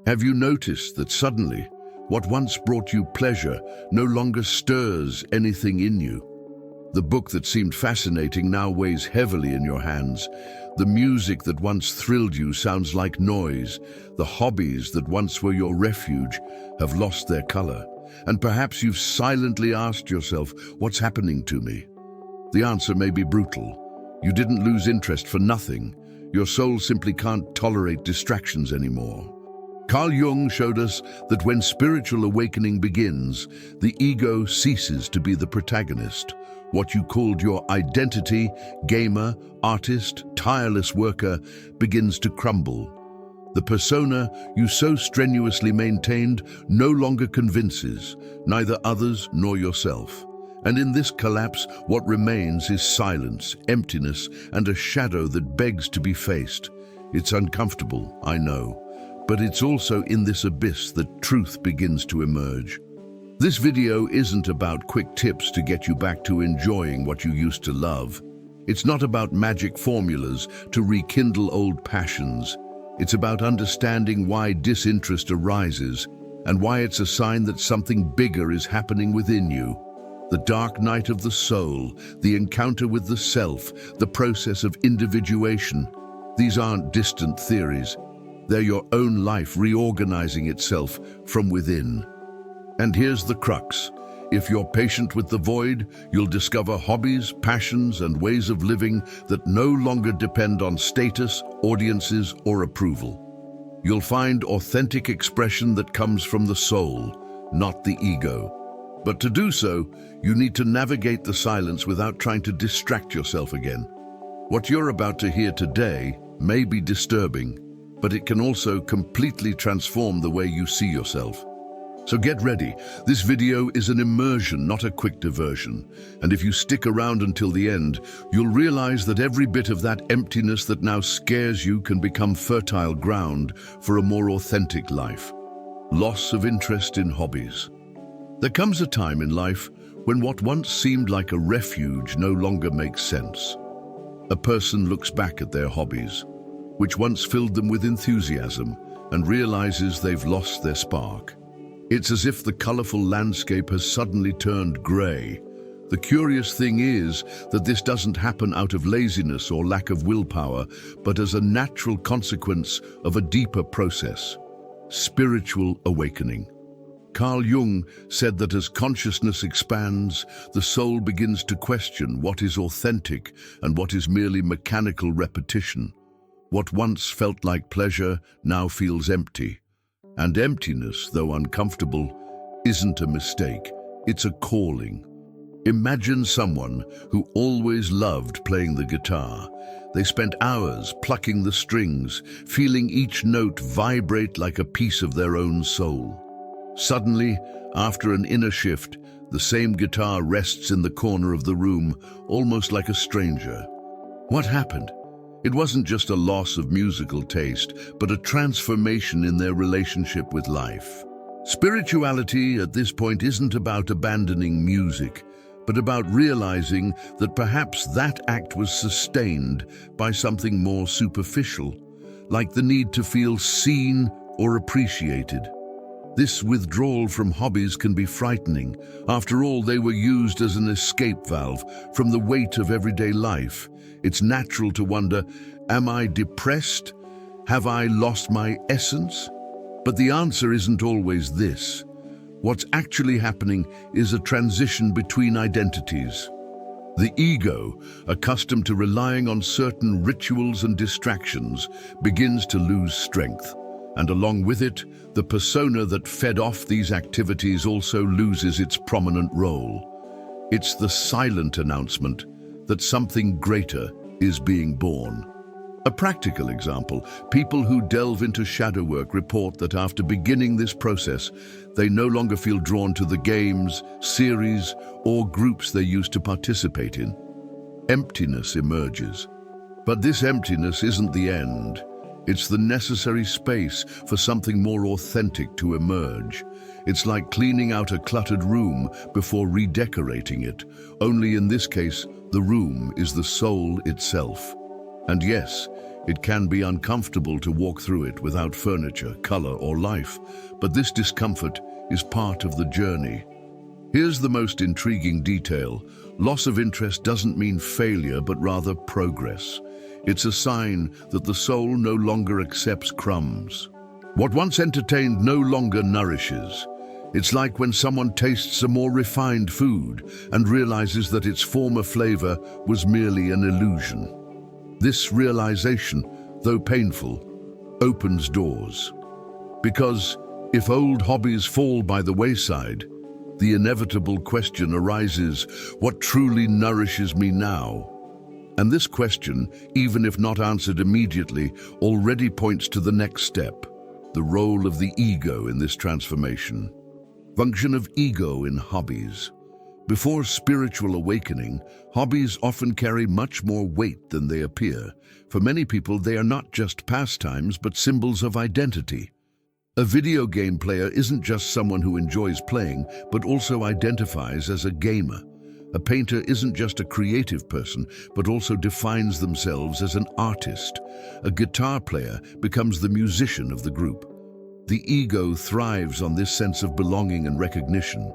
Have you noticed that suddenly, what once brought you pleasure no longer stirs anything in you? The book that seemed fascinating now weighs heavily in your hands. The music that once thrilled you sounds like noise. The hobbies that once were your refuge have lost their color. And perhaps you've silently asked yourself, what's happening to me? The answer may be brutal. You didn't lose interest for nothing. Your soul simply can't tolerate distractions anymore. Carl Jung showed us that when spiritual awakening begins, the ego ceases to be the protagonist. What you called your identity, gamer, artist, tireless worker, begins to crumble. The persona you so strenuously maintained no longer convinces, neither others nor yourself. And in this collapse, what remains is silence, emptiness, and a shadow that begs to be faced. It's uncomfortable, I know, but it's also in this abyss that truth begins to emerge. This video isn't about quick tips to get you back to enjoying what you used to love. It's not about magic formulas to rekindle old passions. It's about understanding why disinterest arises and why it's a sign that something bigger is happening within you. The dark night of the soul, the encounter with the self, the process of individuation. These aren't distant theories. They're your own life reorganizing itself from within. And here's the crux. If you're patient with the void, you'll discover hobbies, passions, and ways of living that no longer depend on status, audiences, or approval. You'll find authentic expression that comes from the soul, not the ego. But to do so, you need to navigate the silence without trying to distract yourself again. What you're about to hear today may be disturbing, but it can also completely transform the way you see yourself. So get ready. This video is an immersion, not a quick diversion. And if you stick around until the end, you'll realize that every bit of that emptiness that now scares you can become fertile ground for a more authentic life. Loss of interest in hobbies. There comes a time in life when what once seemed like a refuge no longer makes sense. A person looks back at their hobbies, which once filled them with enthusiasm, and realizes they've lost their spark. It's as if the colorful landscape has suddenly turned gray. The curious thing is that this doesn't happen out of laziness or lack of willpower, but as a natural consequence of a deeper process: spiritual awakening. Carl Jung said that as consciousness expands, the soul begins to question what is authentic and what is merely mechanical repetition. What once felt like pleasure now feels empty. And emptiness, though uncomfortable, isn't a mistake, it's a calling. Imagine someone who always loved playing the guitar. They spent hours plucking the strings, feeling each note vibrate like a piece of their own soul. Suddenly, after an inner shift, the same guitar rests in the corner of the room, almost like a stranger. What happened? It wasn't just a loss of musical taste, but a transformation in their relationship with life. Spirituality at this point isn't about abandoning music, but about realizing that perhaps that act was sustained by something more superficial, like the need to feel seen or appreciated. This withdrawal from hobbies can be frightening. After all, they were used as an escape valve from the weight of everyday life. It's natural to wonder, am I depressed? Have I lost my essence? But the answer isn't always this. What's actually happening is a transition between identities. The ego, accustomed to relying on certain rituals and distractions, begins to lose strength. And along with it, the persona that fed off these activities also loses its prominent role. It's the silent announcement that something greater is being born. A practical example, people who delve into shadow work report that after beginning this process, they no longer feel drawn to the games, series, or groups they used to participate in. Emptiness emerges. But this emptiness isn't the end. It's the necessary space for something more authentic to emerge. It's like cleaning out a cluttered room before redecorating it. Only in this case, the room is the soul itself. And yes, It can be uncomfortable to walk through it without furniture, color, or life, but this discomfort is part of the journey. Here's the most intriguing detail. Loss of interest doesn't mean failure, but rather progress. It's a sign that the soul no longer accepts crumbs. What once entertained no longer nourishes. It's like when someone tastes a more refined food and realizes that its former flavor was merely an illusion. This realization, though painful, opens doors. Because if old hobbies fall by the wayside, the inevitable question arises, what truly nourishes me now? And this question, even if not answered immediately, already points to the next step, the role of the ego in this transformation. Function of ego in hobbies. Before spiritual awakening, hobbies often carry much more weight than they appear. For many people, they are not just pastimes, but symbols of identity. A video game player isn't just someone who enjoys playing, but also identifies as a gamer. A painter isn't just a creative person, but also defines themselves as an artist. A guitar player becomes the musician of the group. The ego thrives on this sense of belonging and recognition.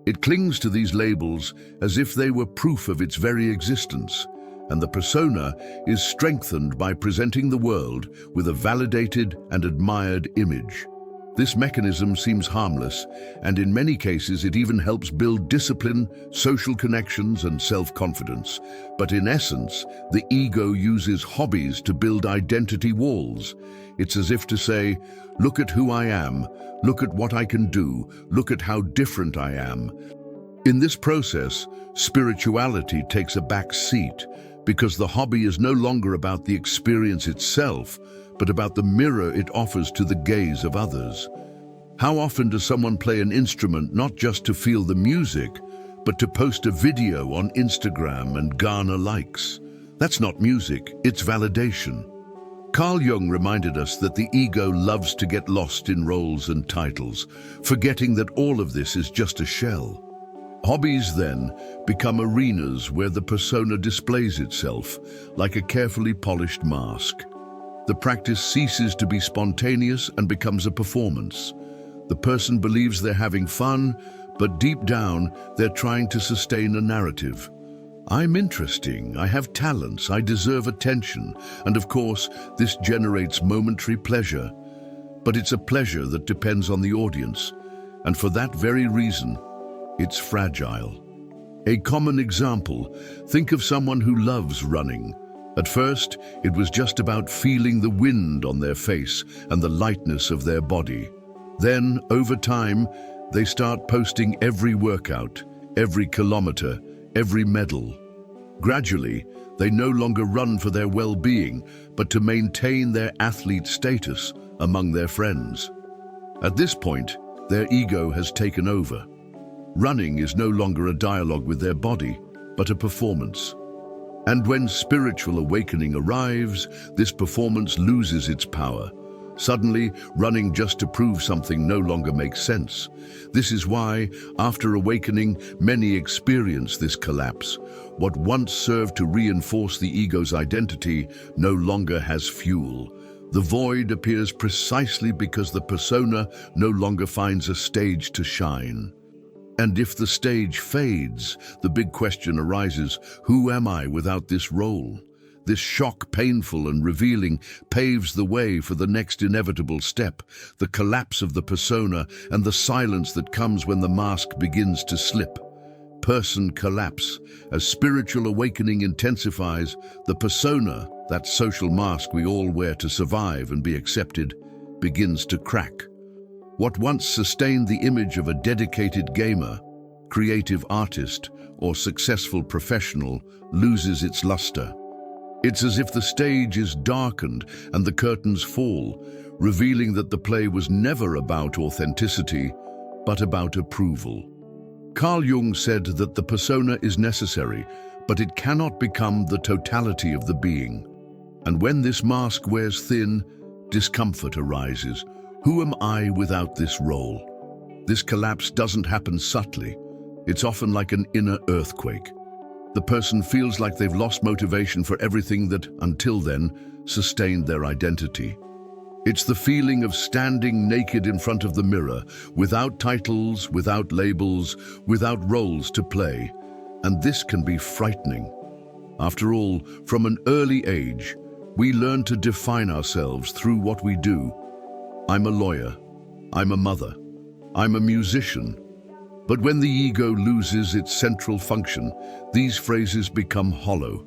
It clings to these labels as if they were proof of its very existence, and the persona is strengthened by presenting the world with a validated and admired image. This mechanism seems harmless, and in many cases it even helps build discipline, social connections, and self-confidence. But in essence, the ego uses hobbies to build identity walls. It's as if to say, look at who I am, look at what I can do, look at how different I am. In this process, spirituality takes a back seat, because the hobby is no longer about the experience itself, but about the mirror it offers to the gaze of others. How often does someone play an instrument not just to feel the music, but to post a video on Instagram and garner likes? That's not music, it's validation. Carl Jung reminded us that the ego loves to get lost in roles and titles, forgetting that all of this is just a shell. Hobbies, then, become arenas where the persona displays itself, like a carefully polished mask. The practice ceases to be spontaneous and becomes a performance. The person believes they're having fun, but deep down, they're trying to sustain a narrative. I'm interesting, I have talents, I deserve attention, and of course, this generates momentary pleasure. But it's a pleasure that depends on the audience, and for that very reason, it's fragile. A common example, think of someone who loves running. At first, it was just about feeling the wind on their face and the lightness of their body. Then, over time, they start posting every workout, every kilometer, every medal. Gradually, they no longer run for their well-being, but to maintain their athlete status among their friends. At this point, their ego has taken over. Running is no longer a dialogue with their body, but a performance. And when spiritual awakening arrives, this performance loses its power. Suddenly, running just to prove something no longer makes sense. This is why, after awakening, many experience this collapse. What once served to reinforce the ego's identity no longer has fuel. The void appears precisely because the persona no longer finds a stage to shine. And if the stage fades, the big question arises, who am I without this role? This shock, painful and revealing, paves the way for the next inevitable step, the collapse of the persona and the silence that comes when the mask begins to slip. Person collapse. As spiritual awakening intensifies, the persona, that social mask we all wear to survive and be accepted, begins to crack. What once sustained the image of a dedicated gamer, creative artist, or successful professional loses its luster. It's as if the stage is darkened and the curtains fall, revealing that the play was never about authenticity, but about approval. Carl Jung said that the persona is necessary, but it cannot become the totality of the being. And when this mask wears thin, discomfort arises. Who am I without this role? This collapse doesn't happen subtly. It's often like an inner earthquake. The person feels like they've lost motivation for everything that, until then, sustained their identity. It's the feeling of standing naked in front of the mirror, without titles, without labels, without roles to play. And this can be frightening. After all, from an early age, we learn to define ourselves through what we do. I'm a lawyer. I'm a mother. I'm a musician. But when the ego loses its central function, these phrases become hollow,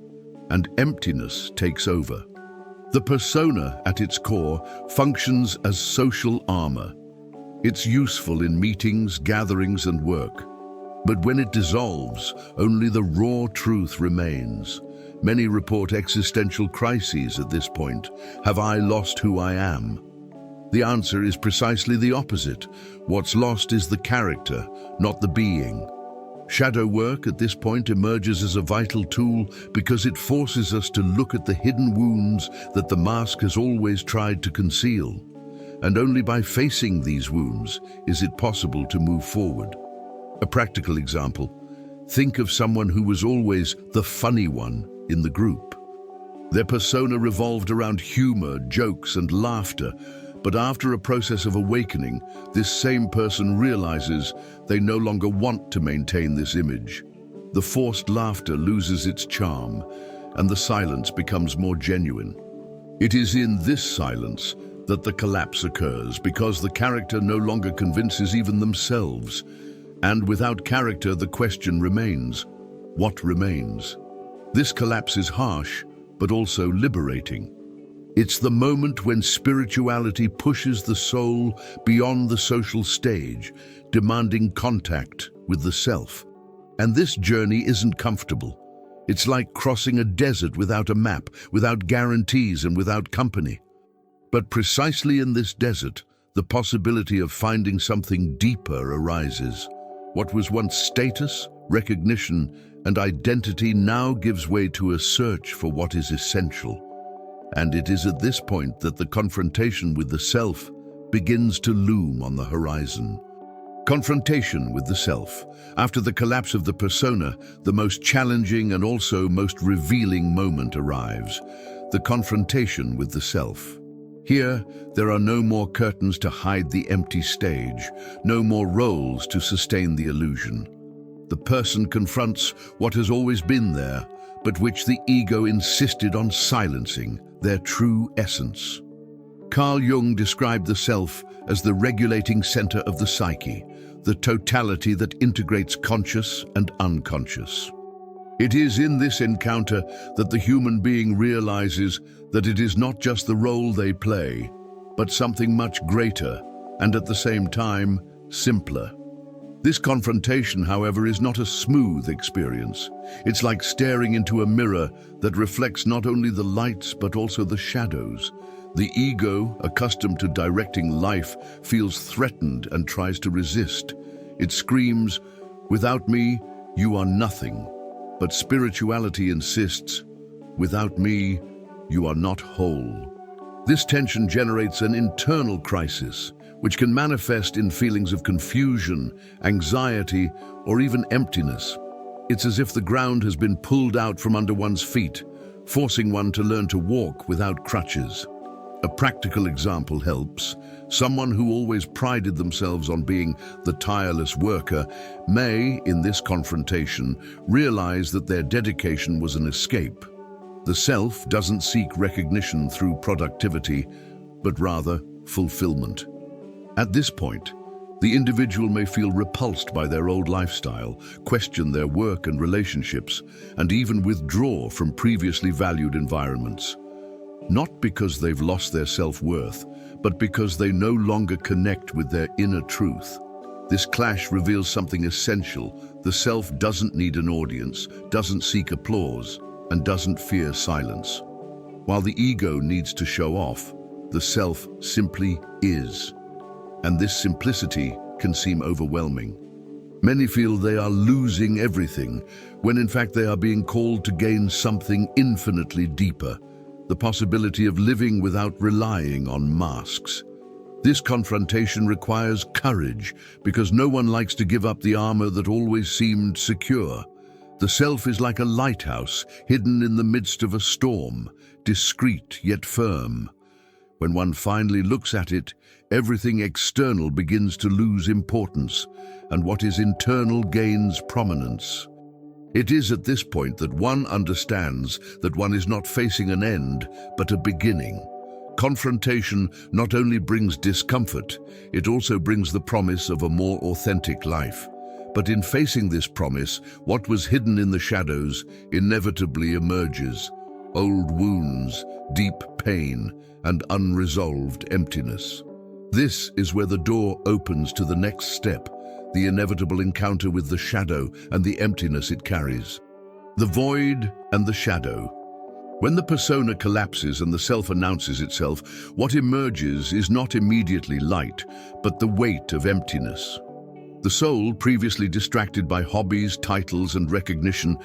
and emptiness takes over. The persona, at its core, functions as social armor. It's useful in meetings, gatherings, and work. But when it dissolves, only the raw truth remains. Many report existential crises at this point. Have I lost who I am? The answer is precisely the opposite. What's lost is the character, not the being. Shadow work at this point emerges as a vital tool because it forces us to look at the hidden wounds that the mask has always tried to conceal. And only by facing these wounds is it possible to move forward. A practical example: think of someone who was always the funny one in the group. Their persona revolved around humor, jokes, and laughter. But after a process of awakening, this same person realizes they no longer want to maintain this image. The forced laughter loses its charm, and the silence becomes more genuine. It is in this silence that the collapse occurs, because the character no longer convinces even themselves. And without character, the question remains: what remains? This collapse is harsh, but also liberating. It's the moment when spirituality pushes the soul beyond the social stage, demanding contact with the self. And this journey isn't comfortable. It's like crossing a desert without a map, without guarantees, and without company. But precisely in this desert, the possibility of finding something deeper arises. What was once status, recognition, and identity now gives way to a search for what is essential. And it is at this point that the confrontation with the self begins to loom on the horizon. Confrontation with the self. After the collapse of the persona, the most challenging and also most revealing moment arrives: the confrontation with the self. Here, there are no more curtains to hide the empty stage, no more roles to sustain the illusion. The person confronts what has always been there, but which the ego insisted on silencing: their true essence. Carl Jung described the self as the regulating center of the psyche, the totality that integrates conscious and unconscious. It is in this encounter that the human being realizes that it is not just the role they play, but something much greater and at the same time simpler. This confrontation, however, is not a smooth experience. It's like staring into a mirror that reflects not only the lights but also the shadows. The ego, accustomed to directing life, feels threatened and tries to resist. It screams, "Without me, you are nothing." But spirituality insists, "Without me, you are not whole." This tension generates an internal crisis, which can manifest in feelings of confusion, anxiety, or even emptiness. It's as if the ground has been pulled out from under one's feet, forcing one to learn to walk without crutches. A practical example helps. Someone who always prided themselves on being the tireless worker may, in this confrontation, realize that their dedication was an escape. The self doesn't seek recognition through productivity, but rather fulfillment. At this point, the individual may feel repulsed by their old lifestyle, question their work and relationships, and even withdraw from previously valued environments. Not because they've lost their self-worth, but because they no longer connect with their inner truth. This clash reveals something essential. The self doesn't need an audience, doesn't seek applause, and doesn't fear silence. While the ego needs to show off, the self simply is. And this simplicity can seem overwhelming. Many feel they are losing everything, when in fact they are being called to gain something infinitely deeper: the possibility of living without relying on masks. This confrontation requires courage, because no one likes to give up the armor that always seemed secure. The self is like a lighthouse hidden in the midst of a storm, discreet yet firm. When one finally looks at it, everything external begins to lose importance, and what is internal gains prominence. It is at this point that one understands that one is not facing an end, but a beginning. Confrontation not only brings discomfort, it also brings the promise of a more authentic life. But in facing this promise, what was hidden in the shadows inevitably emerges. Old wounds, deep pain, and unresolved emptiness. This is where the door opens to the next step, the inevitable encounter with the shadow and the emptiness it carries. The void and the shadow. When the persona collapses and the self announces itself, what emerges is not immediately light, but the weight of emptiness. The soul, previously distracted by hobbies, titles, and recognition,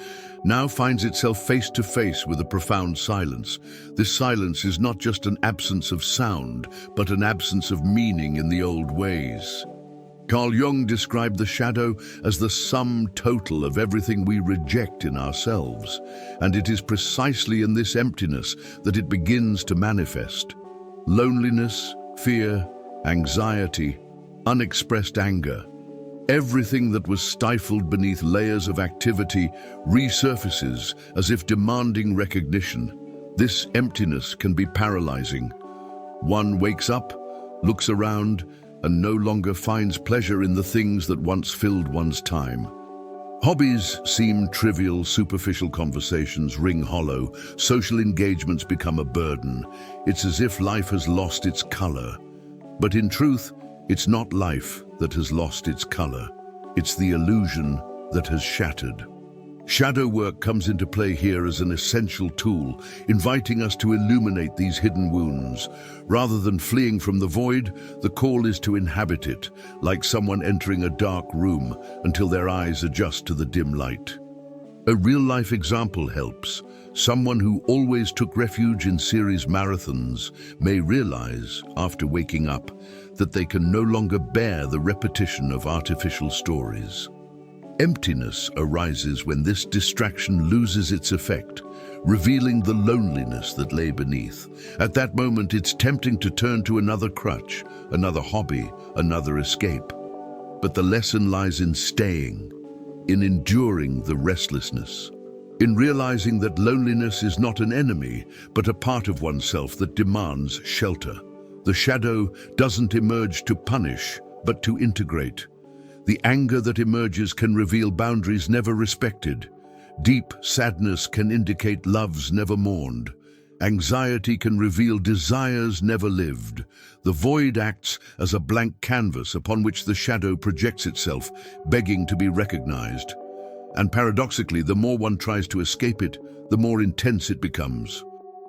now finds itself face to face with a profound silence. This silence is not just an absence of sound, but an absence of meaning in the old ways. Jung described the shadow as the sum total of everything we reject in ourselves, and it is precisely in this emptiness that it begins to manifest. Loneliness, fear, anxiety, unexpressed anger. Everything that was stifled beneath layers of activity resurfaces as if demanding recognition. This emptiness can be paralyzing. One wakes up, looks around, and no longer finds pleasure in the things that once filled one's time. Hobbies seem trivial, superficial conversations ring hollow, social engagements become a burden. It's as if life has lost its color. But in truth, it's not life that has lost its color. It's the illusion that has shattered. Shadow work comes into play here as an essential tool, inviting us to illuminate these hidden wounds. Rather than fleeing from the void, the call is to inhabit it, like someone entering a dark room until their eyes adjust to the dim light. A real-life example helps. Someone who always took refuge in series marathons may realize, after waking up, that they can no longer bear the repetition of artificial stories. Emptiness arises when this distraction loses its effect, revealing the loneliness that lay beneath. At that moment, it's tempting to turn to another crutch, another hobby, another escape. But the lesson lies in staying, in enduring the restlessness, in realizing that loneliness is not an enemy, but a part of oneself that demands shelter. The shadow doesn't emerge to punish, but to integrate. The anger that emerges can reveal boundaries never respected. Deep sadness can indicate loves never mourned. Anxiety can reveal desires never lived. The void acts as a blank canvas upon which the shadow projects itself, begging to be recognized. And paradoxically, the more one tries to escape it, the more intense it becomes.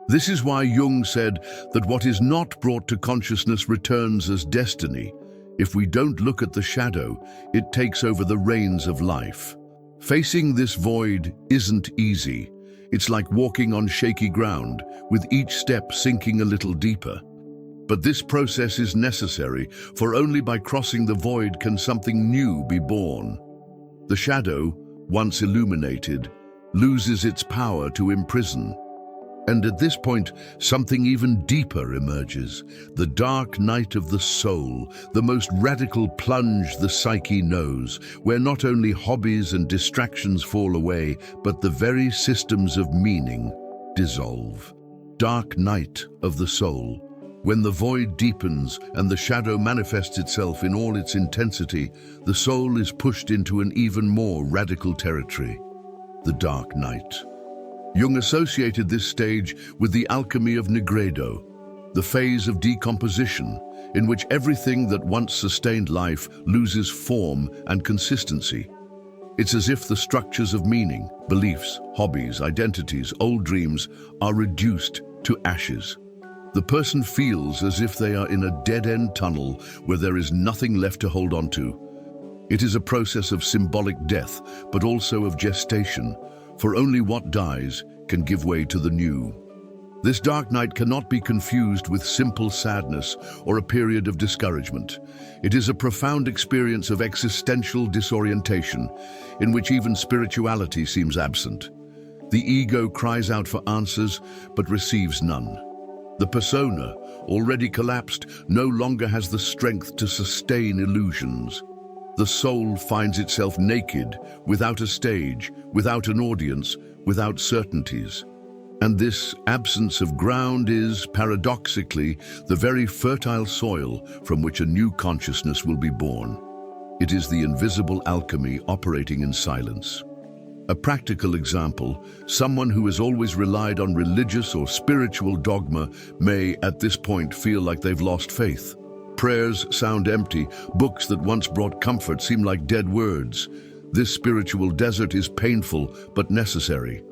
This is why Jung said that what is not brought to consciousness returns as destiny. If we don't look at the shadow, it takes over the reins of life. Facing this void isn't easy. It's like walking on shaky ground, with each step sinking a little deeper. But this process is necessary, for only by crossing the void can something new be born. The shadow, once illuminated, loses its power to imprison. And at this point, something even deeper emerges. The dark night of the soul, the most radical plunge the psyche knows, where not only hobbies and distractions fall away, but the very systems of meaning dissolve. Dark night of the soul. When the void deepens and the shadow manifests itself in all its intensity, the soul is pushed into an even more radical territory, the dark night. Jung associated this stage with the alchemy of nigredo, the phase of decomposition in which everything that once sustained life loses form and consistency. It's as if the structures of meaning, beliefs, hobbies, identities, old dreams are reduced to ashes. The person feels as if they are in a dead-end tunnel where there is nothing left to hold on to. It is a process of symbolic death, but also of gestation, for only what dies can give way to the new. This dark night cannot be confused with simple sadness or a period of discouragement. It is a profound experience of existential disorientation, in which even spirituality seems absent. The ego cries out for answers, but receives none. The persona, already collapsed, no longer has the strength to sustain illusions. The soul finds itself naked, without a stage, without an audience, without certainties. And this absence of ground is, paradoxically, the very fertile soil from which a new consciousness will be born. It is the invisible alchemy operating in silence. A practical example, someone who has always relied on religious or spiritual dogma may, at this point, feel like they've lost faith. Prayers sound empty, books that once brought comfort seem like dead words. This spiritual desert is painful but necessary.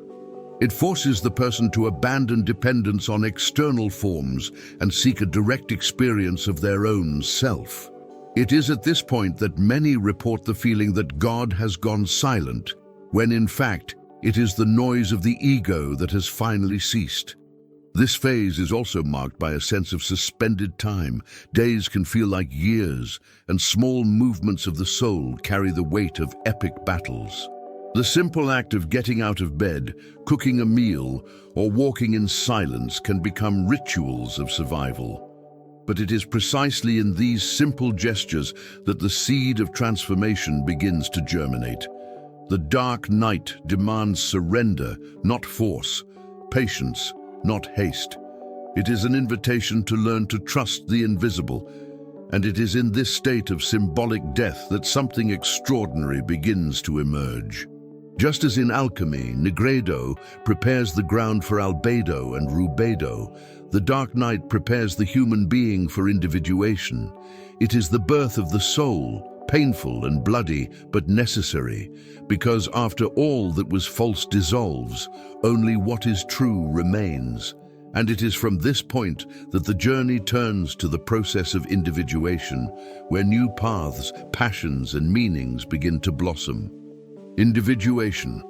It forces the person to abandon dependence on external forms and seek a direct experience of their own self. It is at this point that many report the feeling that God has gone silent, when in fact, it is the noise of the ego that has finally ceased. This phase is also marked by a sense of suspended time. Days can feel like years, and small movements of the soul carry the weight of epic battles. The simple act of getting out of bed, cooking a meal, or walking in silence can become rituals of survival. But it is precisely in these simple gestures that the seed of transformation begins to germinate. The dark night demands surrender, not force, patience, not haste. It is an invitation to learn to trust the invisible, and it is in this state of symbolic death that something extraordinary begins to emerge. Just as in alchemy, nigredo prepares the ground for albedo and rubedo, the dark night prepares the human being for individuation. It is the birth of the soul, painful and bloody, but necessary, because after all that was false dissolves, only what is true remains. And it is from this point that the journey turns to the process of individuation, where new paths, passions, and meanings begin to blossom. Individuation.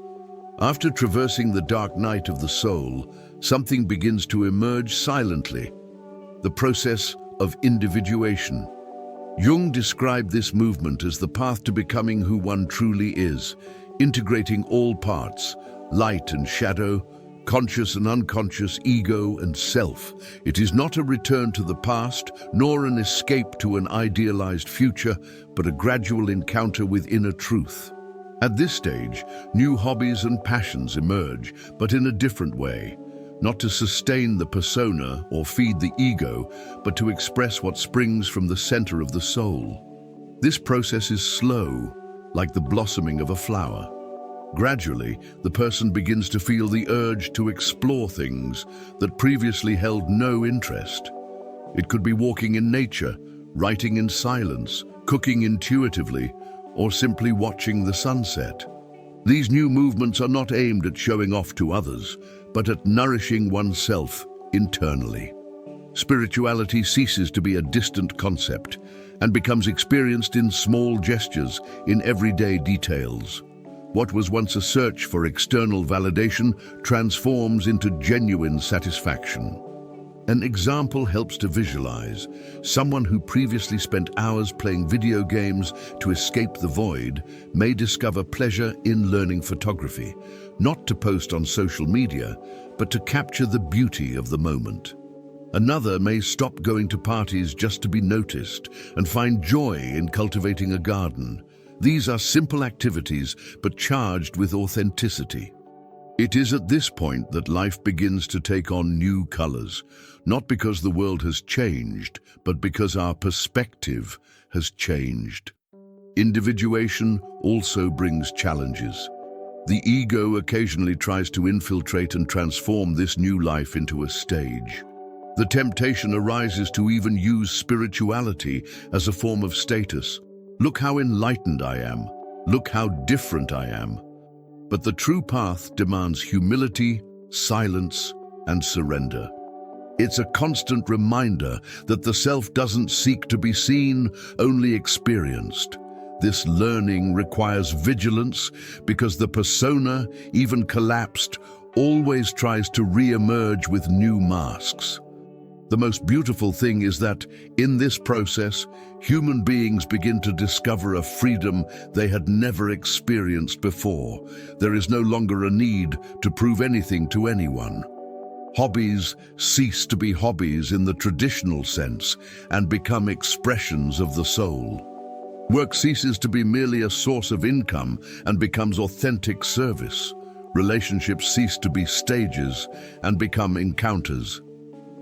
After traversing the dark night of the soul, something begins to emerge silently. The process of individuation. Jung described this movement as the path to becoming who one truly is, integrating all parts, light and shadow, conscious and unconscious, ego and self. It is not a return to the past, nor an escape to an idealized future, but a gradual encounter with inner truth. At this stage, new hobbies and passions emerge, but in a different way. Not to sustain the persona or feed the ego, but to express what springs from the center of the soul. This process is slow, like the blossoming of a flower. Gradually, the person begins to feel the urge to explore things that previously held no interest. It could be walking in nature, writing in silence, cooking intuitively, or simply watching the sunset. These new movements are not aimed at showing off to others, but at nourishing oneself internally. Spirituality ceases to be a distant concept and becomes experienced in small gestures, in everyday details. What was once a search for external validation transforms into genuine satisfaction. An example helps to visualize. Someone who previously spent hours playing video games to escape the void may discover pleasure in learning photography, not to post on social media, but to capture the beauty of the moment. Another may stop going to parties just to be noticed and find joy in cultivating a garden. These are simple activities, but charged with authenticity. It is at this point that life begins to take on new colors, not because the world has changed, but because our perspective has changed. Individuation also brings challenges. The ego occasionally tries to infiltrate and transform this new life into a stage. The temptation arises to even use spirituality as a form of status. Look how enlightened I am. Look how different I am. But the true path demands humility, silence, and surrender. It's a constant reminder that the self doesn't seek to be seen, only experienced. This learning requires vigilance because the persona, even collapsed, always tries to re-emerge with new masks. The most beautiful thing is that, in this process, human beings begin to discover a freedom they had never experienced before. There is no longer a need to prove anything to anyone. Hobbies cease to be hobbies in the traditional sense and become expressions of the soul. Work ceases to be merely a source of income and becomes authentic service. Relationships cease to be stages and become encounters.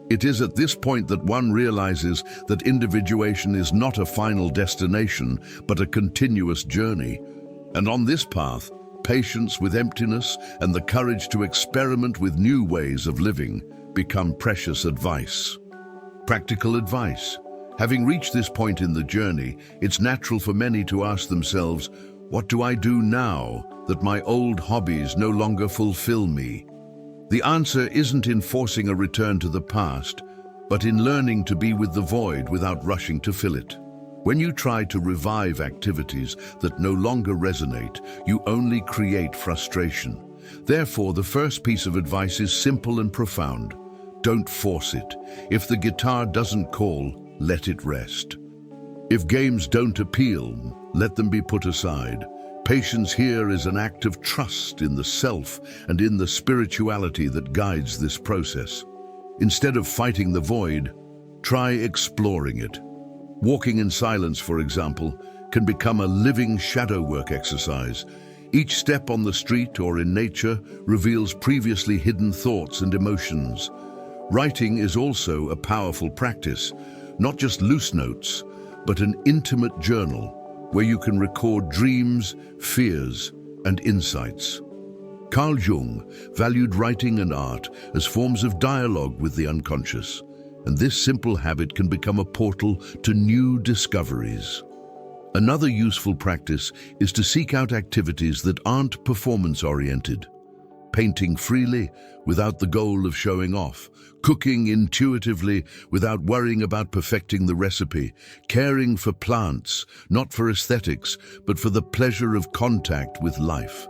It is at this point that one realizes that individuation is not a final destination, but a continuous journey. And on this path, patience with emptiness and the courage to experiment with new ways of living become precious advice. Practical advice. Having reached this point in the journey, it's natural for many to ask themselves, what do I do now that my old hobbies no longer fulfill me? The answer isn't in forcing a return to the past, but in learning to be with the void without rushing to fill it. When you try to revive activities that no longer resonate, you only create frustration. Therefore, the first piece of advice is simple and profound. Don't force it. If the guitar doesn't call, let it rest. If games don't appeal, let them be put aside. Patience here is an act of trust in the self and in the spirituality that guides this process. Instead of fighting the void, try exploring it. Walking in silence, for example, can become a living shadow work exercise. Each step on the street or in nature reveals previously hidden thoughts and emotions. Writing is also a powerful practice, not just loose notes, but an intimate journal where you can record dreams, fears, and insights. Carl Jung valued writing and art as forms of dialogue with the unconscious, and this simple habit can become a portal to new discoveries. Another useful practice is to seek out activities that aren't performance-oriented. Painting freely without the goal of showing off, cooking intuitively without worrying about perfecting the recipe, caring for plants, not for aesthetics, but for the pleasure of contact with life.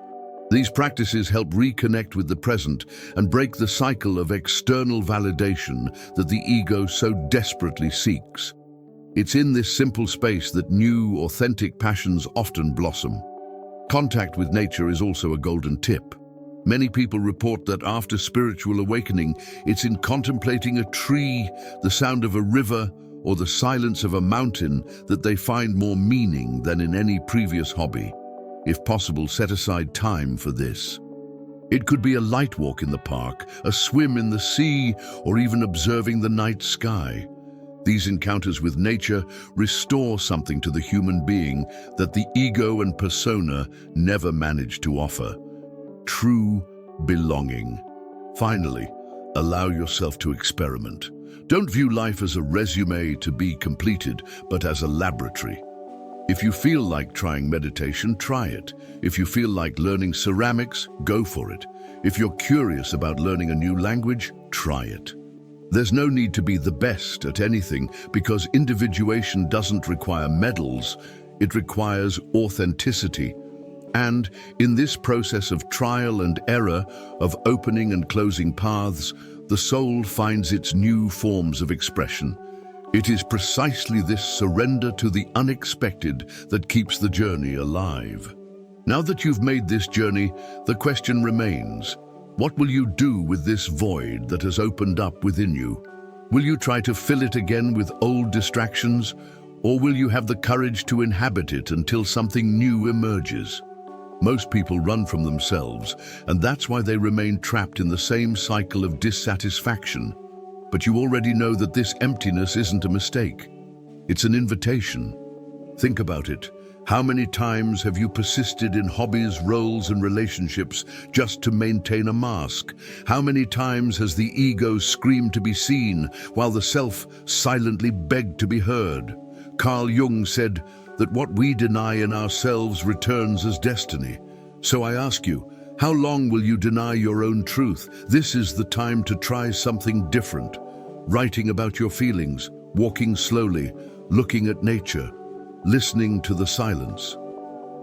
These practices help reconnect with the present and break the cycle of external validation that the ego so desperately seeks. It's in this simple space that new, authentic passions often blossom. Contact with nature is also a golden tip. Many people report that after spiritual awakening, it's in contemplating a tree, the sound of a river, or the silence of a mountain that they find more meaning than in any previous hobby. If possible, set aside time for this. It could be a light walk in the park, a swim in the sea, or even observing the night sky. These encounters with nature restore something to the human being that the ego and persona never managed to offer. True belonging. Finally, allow yourself to experiment. Don't view life as a resume to be completed, but as a laboratory. If you feel like trying meditation, try it. If you feel like learning ceramics, go for it. If you're curious about learning a new language, try it. There's no need to be the best at anything because individuation doesn't require medals, it requires authenticity. And in this process of trial and error, of opening and closing paths, the soul finds its new forms of expression. It is precisely this surrender to the unexpected that keeps the journey alive. Now that you've made this journey, the question remains, what will you do with this void that has opened up within you? Will you try to fill it again with old distractions, or will you have the courage to inhabit it until something new emerges? Most people run from themselves, and that's why they remain trapped in the same cycle of dissatisfaction. But you already know that this emptiness isn't a mistake. It's an invitation. Think about it. How many times have you persisted in hobbies, roles, and relationships just to maintain a mask? How many times has the ego screamed to be seen while the self silently begged to be heard? Carl Jung said that what we deny in ourselves returns as destiny. So I ask you, how long will you deny your own truth? This is the time to try something different. Writing about your feelings, walking slowly, looking at nature, listening to the silence.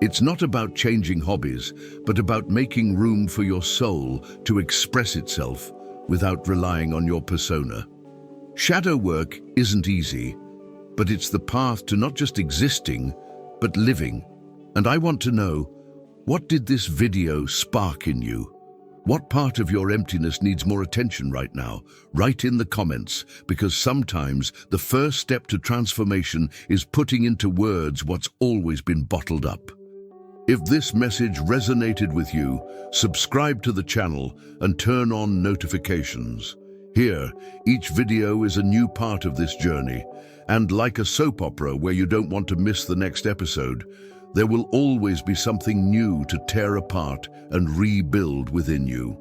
It's not about changing hobbies, but about making room for your soul to express itself without relying on your persona. Shadow work isn't easy, but it's the path to not just existing, but living. And I want to know, what did this video spark in you? What part of your emptiness needs more attention right now? Write in the comments, because sometimes the first step to transformation is putting into words what's always been bottled up. If this message resonated with you, subscribe to the channel and turn on notifications. Here, each video is a new part of this journey, and like a soap opera where you don't want to miss the next episode, there will always be something new to tear apart and rebuild within you.